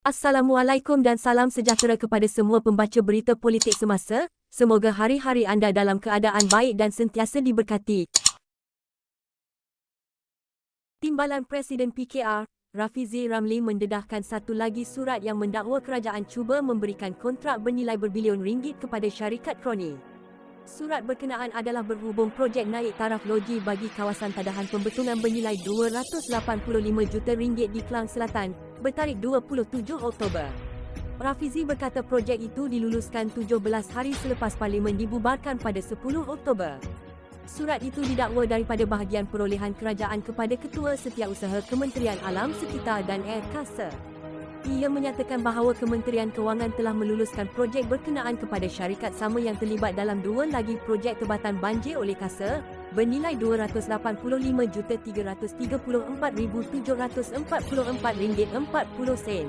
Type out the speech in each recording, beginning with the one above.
Assalamualaikum dan salam sejahtera kepada semua pembaca berita politik semasa. Semoga hari-hari anda dalam keadaan baik dan sentiasa diberkati. Timbalan Presiden PKR, Rafizi Ramli mendedahkan satu lagi surat yang mendakwa kerajaan cuba memberikan kontrak bernilai berbilion ringgit kepada syarikat kroni. Surat berkenaan adalah berhubung projek naik taraf loji bagi kawasan tadahan pembetungan bernilai RM285 juta di Klang Selatan, bertarikh 27 Oktober. Rafizi berkata projek itu diluluskan 17 hari selepas Parlimen dibubarkan pada 10 Oktober. Surat itu didakwa daripada bahagian perolehan kerajaan kepada Ketua Setiausaha Kementerian Alam Sekitar dan Air KASA. Ia menyatakan bahawa Kementerian Kewangan telah meluluskan projek berkenaan kepada syarikat sama yang terlibat dalam dua lagi projek tebatan banjir oleh KASA bernilai RM285,334,744.40 sen.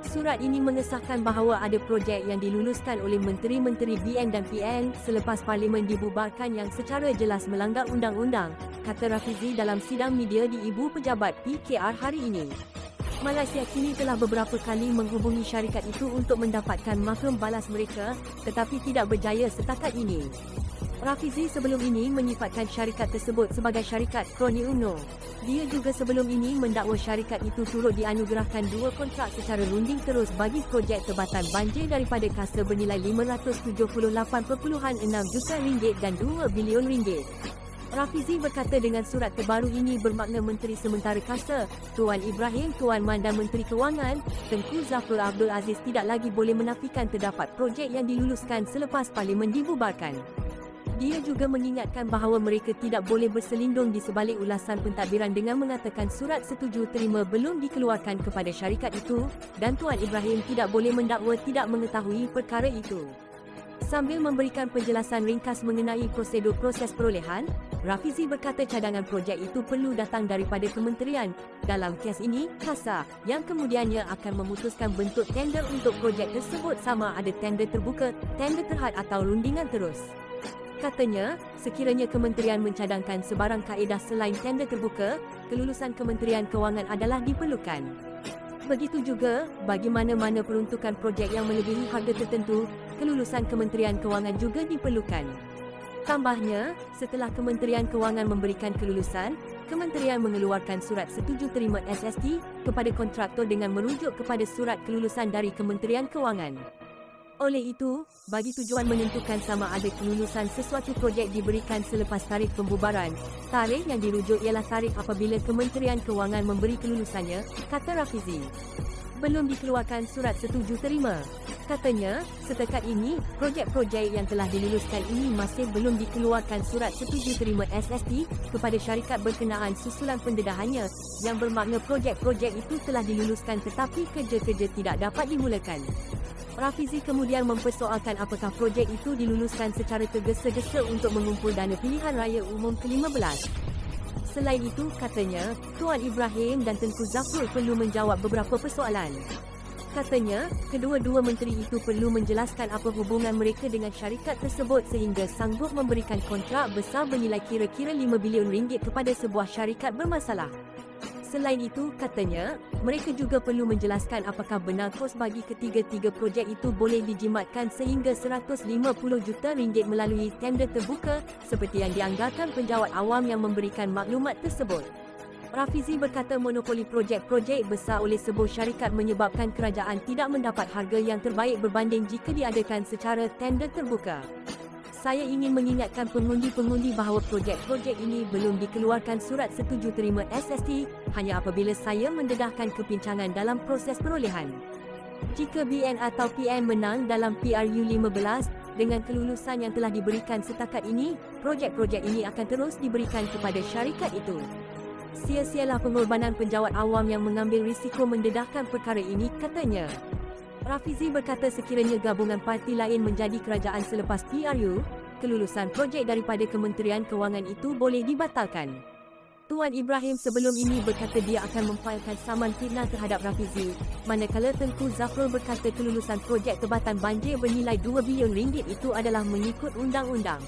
Surat ini mengesahkan bahawa ada projek yang diluluskan oleh Menteri-Menteri BN dan PN selepas Parlimen dibubarkan yang secara jelas melanggar undang-undang, kata Rafizi dalam sidang media di Ibu Pejabat PKR hari ini. Malaysia kini telah beberapa kali menghubungi syarikat itu untuk mendapatkan maklum balas mereka, tetapi tidak berjaya setakat ini. Rafizi sebelum ini menyifatkan syarikat tersebut sebagai syarikat kroni UMNO. Dia juga sebelum ini mendakwa syarikat itu turut dianugerahkan dua kontrak secara runding terus bagi projek tebatan banjir daripada KASA bernilai RM578.6 juta dan RM2 bilion. Rafizi berkata dengan surat terbaru ini bermakna Menteri Sementara KASA, Tuan Ibrahim Tuan Man dan Menteri Kewangan, Tengku Zafrul Abdul Aziz tidak lagi boleh menafikan terdapat projek yang diluluskan selepas Parlimen dibubarkan. Dia juga mengingatkan bahawa mereka tidak boleh berselindung di sebalik ulasan pentadbiran dengan mengatakan surat setuju terima belum dikeluarkan kepada syarikat itu dan Tuan Ibrahim tidak boleh mendakwa tidak mengetahui perkara itu. Sambil memberikan penjelasan ringkas mengenai prosedur proses perolehan, Rafizi berkata cadangan projek itu perlu datang daripada kementerian, dalam kes ini KASA, yang kemudiannya akan memutuskan bentuk tender untuk projek tersebut sama ada tender terbuka, tender terhad atau rundingan terus. Katanya, sekiranya kementerian mencadangkan sebarang kaedah selain tender terbuka, kelulusan Kementerian Kewangan adalah diperlukan. Begitu juga, bagi mana-mana peruntukan projek yang melebihi harga tertentu, kelulusan Kementerian Kewangan juga diperlukan. Tambahnya, setelah Kementerian Kewangan memberikan kelulusan, Kementerian mengeluarkan surat setuju terima SST kepada kontraktor dengan merujuk kepada surat kelulusan dari Kementerian Kewangan. Oleh itu, bagi tujuan menentukan sama ada kelulusan sesuatu projek diberikan selepas tarikh pembubaran, tarikh yang dirujuk ialah tarikh apabila Kementerian Kewangan memberi kelulusannya, kata Rafizi. Belum dikeluarkan surat setuju terima. Katanya, setakat ini, projek-projek yang telah diluluskan ini masih belum dikeluarkan surat setuju terima SST kepada syarikat berkenaan susulan pendedahannya, yang bermakna projek-projek itu telah diluluskan tetapi kerja-kerja tidak dapat dimulakan. Rafizi kemudian mempersoalkan apakah projek itu diluluskan secara tergesa-gesa untuk mengumpul dana pilihan raya umum ke-15. Selain itu, katanya, Tuan Ibrahim dan Tengku Zafrul perlu menjawab beberapa persoalan. Katanya, kedua-dua menteri itu perlu menjelaskan apa hubungan mereka dengan syarikat tersebut sehingga sanggup memberikan kontrak besar bernilai kira-kira RM5 bilion kepada sebuah syarikat bermasalah. Selain itu, katanya, mereka juga perlu menjelaskan apakah benar kos bagi ketiga-tiga projek itu boleh dijimatkan sehingga RM150 juta melalui tender terbuka seperti yang dianggarkan penjawat awam yang memberikan maklumat tersebut. Rafizi berkata monopoli projek-projek besar oleh sebuah syarikat menyebabkan kerajaan tidak mendapat harga yang terbaik berbanding jika diadakan secara tender terbuka. Saya ingin mengingatkan pengundi-pengundi bahawa projek-projek ini belum dikeluarkan surat setuju terima SST hanya apabila saya mendedahkan kepincangan dalam proses perolehan. Jika BN atau PN menang dalam PRU 15, dengan kelulusan yang telah diberikan setakat ini, projek-projek ini akan terus diberikan kepada syarikat itu. Sia-sialah pengorbanan penjawat awam yang mengambil risiko mendedahkan perkara ini, katanya. Rafizi berkata sekiranya gabungan parti lain menjadi kerajaan selepas PRU, kelulusan projek daripada Kementerian Kewangan itu boleh dibatalkan. Tuan Ibrahim sebelum ini berkata dia akan memfailkan saman fitnah terhadap Rafizi, manakala Tengku Zafrul berkata kelulusan projek tebatan banjir bernilai RM2 bilion itu adalah mengikut undang-undang.